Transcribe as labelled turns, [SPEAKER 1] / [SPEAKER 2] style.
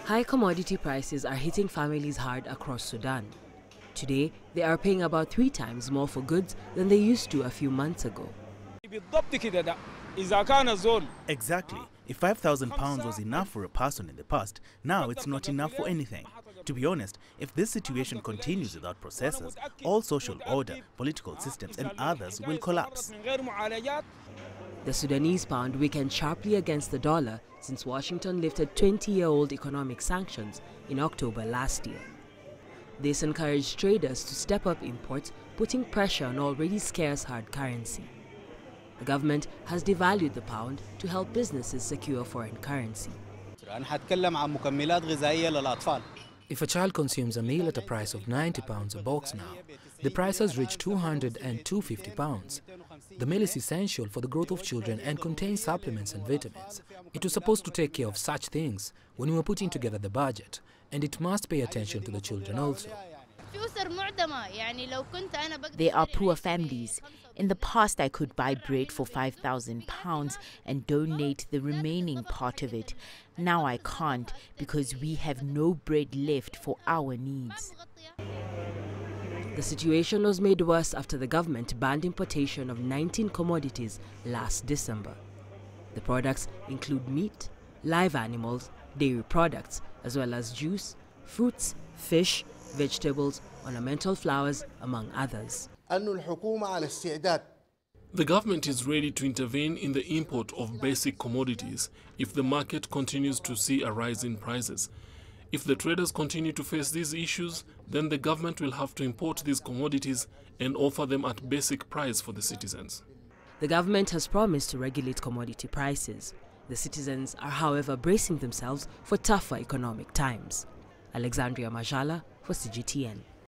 [SPEAKER 1] High commodity prices are hitting families hard across Sudan. Today, they are paying about 3 times more for goods than they used to a few months ago.
[SPEAKER 2] Exactly. If £5,000 was enough for a person in the past, now it's not enough for anything. To be honest, if this situation continues without processors, all social order, political systems and others will collapse.
[SPEAKER 1] The Sudanese pound weakened sharply against the dollar since Washington lifted 20-year-old economic sanctions in October last year. This encouraged traders to step up imports, putting pressure on already scarce hard currency. The government has devalued the pound to help businesses secure foreign currency.
[SPEAKER 3] If a child consumes a meal at a price of £90 a box now, the price has reached £200 and £250. The meal is essential for the growth of children and contains supplements and vitamins. It was supposed to take care of such things when we were putting together the budget, and it must pay attention to the children also.
[SPEAKER 4] They are poor families. In the past, I could buy bread for £5,000 and donate the remaining part of it. Now I can't because we have no bread left for our needs.
[SPEAKER 1] The situation was made worse after the government banned importation of 19 commodities last December. The products include meat, live animals, dairy products, as well as juice, fruits, fish, vegetables, ornamental flowers, among others.
[SPEAKER 5] The government is ready to intervene in the import of basic commodities if the market continues to see a rise in prices. If the traders continue to face these issues, then the government will have to import these commodities and offer them at basic price for the citizens.
[SPEAKER 1] The government has promised to regulate commodity prices. The citizens are, however, bracing themselves for tougher economic times. Alexandria, Majalla for CGTN.